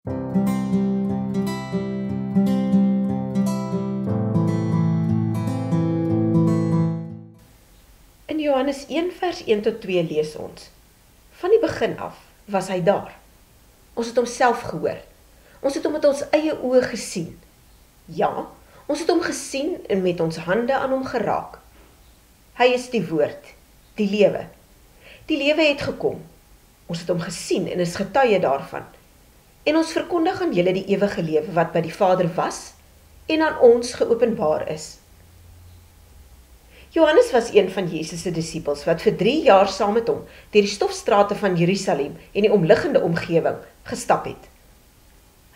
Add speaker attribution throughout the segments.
Speaker 1: In Johannes 1 vers 1 tot 2 lees ons: Van die begin af was hy daar. Ons het hom self gehoor. Ons het hom met ons eie oë gesien. Ja, ons het hom gesien en met ons hande aan hom geraak. Hy is die woord, die lewe. Die lewe het gekom. Ons het hom gesien en is getuie daarvan. En ons verkondig aan julle die ewige lewe wat by die Vader was en aan ons geopenbaar is. Johannes was een van Jesus se disippels wat vir 3 jaar saam met hom deur die stofstrate van Jerusalem en die omliggende omgewing gestap het.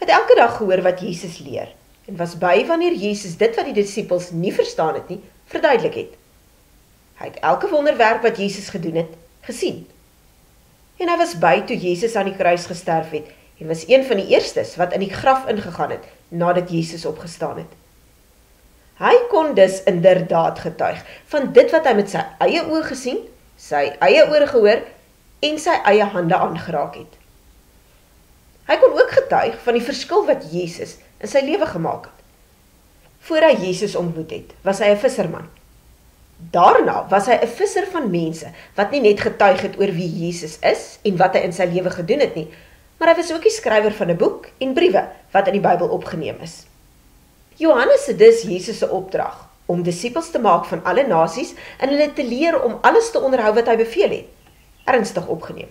Speaker 1: Hy het elke dag gehoor wat Jesus leer en was by wanneer Jesus dit wat die disippels nie verstaan het nie, verduidelik het. Hy het elke wonderwerk wat Jesus gedoen het, gesien. En hy was by toe Jesus aan die kruis gesterf het en was een van die eerstes wat in die graf ingegaan het nadat Jesus opgestaan het. Hy kon dus inderdaad getuig van dit wat hy met sy eie oë gesien, sy eie ore gehoor en sy eie hande aangeraak het. Hy kon ook getuig van die verskil wat Jesus in sy lewe gemaak het. Voor hy Jesus ontmoet het, was hy 'n visserman. Daarna was hy 'n visser van mense wat nie net getuig het oor wie Jesus is en wat hy in sy lewe gedoen het nie, maar hy was ook die skrywer van 'n boek en briewe wat in die Bybel opgeneem is. Johannes het dus Jesus se opdrag om disippels te maak van alle nasies en hulle te leer om alles te onderhou wat hy beveel het, ernstig opgeneem.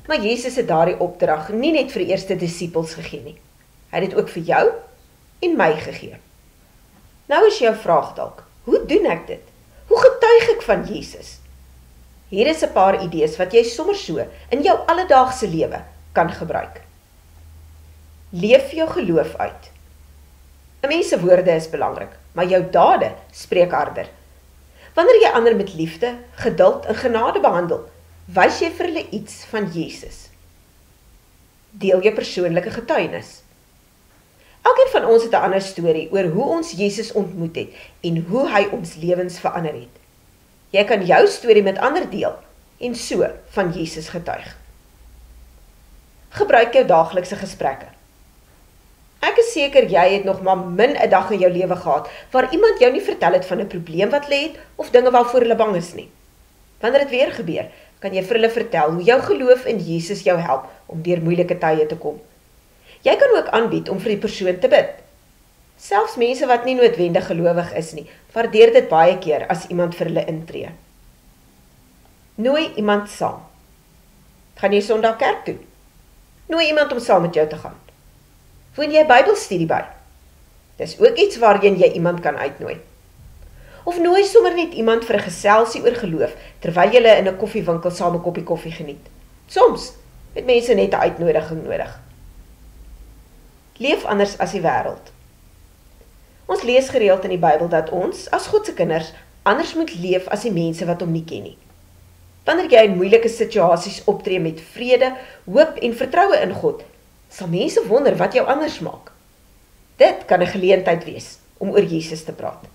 Speaker 1: Maar Jesus het daardie opdrag nie net vir die eerste disippels gegee nie. Hy het dit ook vir jou en my gegee. Nou is jou vraag dalk, hoe doen ek dit? Hoe getuig ek van Jesus? Hier is 'n paar idees wat jy sommer so in jou alledaagse lewe kan gebruik. Leef jou geloof uit. 'n Mens se woorde is belangrik, maar jou dade spreek harder. Wanneer jy ander met liefde, geduld en genade behandel, wys jy vir hulle iets van Jesus. Deel jou persoonlike getuienis. Elkeen van ons het 'n ander storie oor hoe ons Jesus ontmoet het en hoe hy ons lewens verander het. Jy kan jou storie met ander deel en so van Jesus getuig. Gebruik jou daaglikse gesprekke. Ek is seker jy het nog maar min 'n dag in jou lewe gehad waar iemand jou nie vertel het van 'n probleem wat hulle het of dinge waarvoor hulle bang is nie. Wanneer dit weer gebeur, kan jy vir hulle vertel hoe jou geloof in Jesus jou help om deur moeilike tye te kom. Jy kan ook aanbied om vir die persoon te bid. Selfs mense wat nie noodwendig gelowig is nie, waardeer dit baie keer as iemand vir hulle intree. Nooi iemand saam. Gaan jy Sondag kerk toe? Nooi iemand om saam met jou te gaan. Woon jy Bybelstudie by? Dis ook iets waarheen jy iemand kan uitnooi. Of nooi sommer net iemand vir 'n geselsie oor geloof, terwyl jy in 'n koffiewinkel saam 'n koppie koffie geniet. Soms het mense net 'n uitnodiging nodig. Leef anders as die wêreld. Ons lees gereeld in die Bybel dat ons, as God se kinders, anders moet leef as die mense wat hom nie ken nie. Wanneer jy in moeilike situasies optree met vrede, hoop en vertroue in God, sal mense wonder wat jou anders maak. Dit kan 'n geleentheid wees om oor Jesus te praat.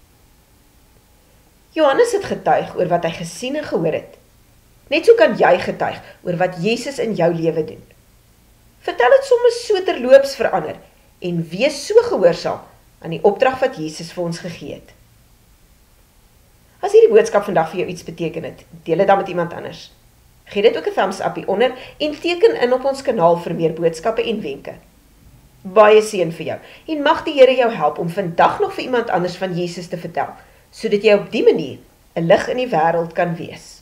Speaker 1: Johannes het getuig oor wat hy gesien en gehoor het. Net so kan jy getuig oor wat Jesus in jou lewe doen. Vertel dit soms so terloops vir ander en wees so gehoorsaam aan die opdrag wat Jesus vir ons gegee het. As hierdie boodskap vandag vir jou iets beteken het, deel dit dan met iemand anders. Gee dit ook 'n thumbs up hieronder en teken in op ons kanaal vir meer boodskappe en wenke. Baie seën vir jou en mag die Here jou help om vandag nog vir iemand anders van Jesus te vertel, sodat jy op die manier 'n lig in die wêreld kan wees.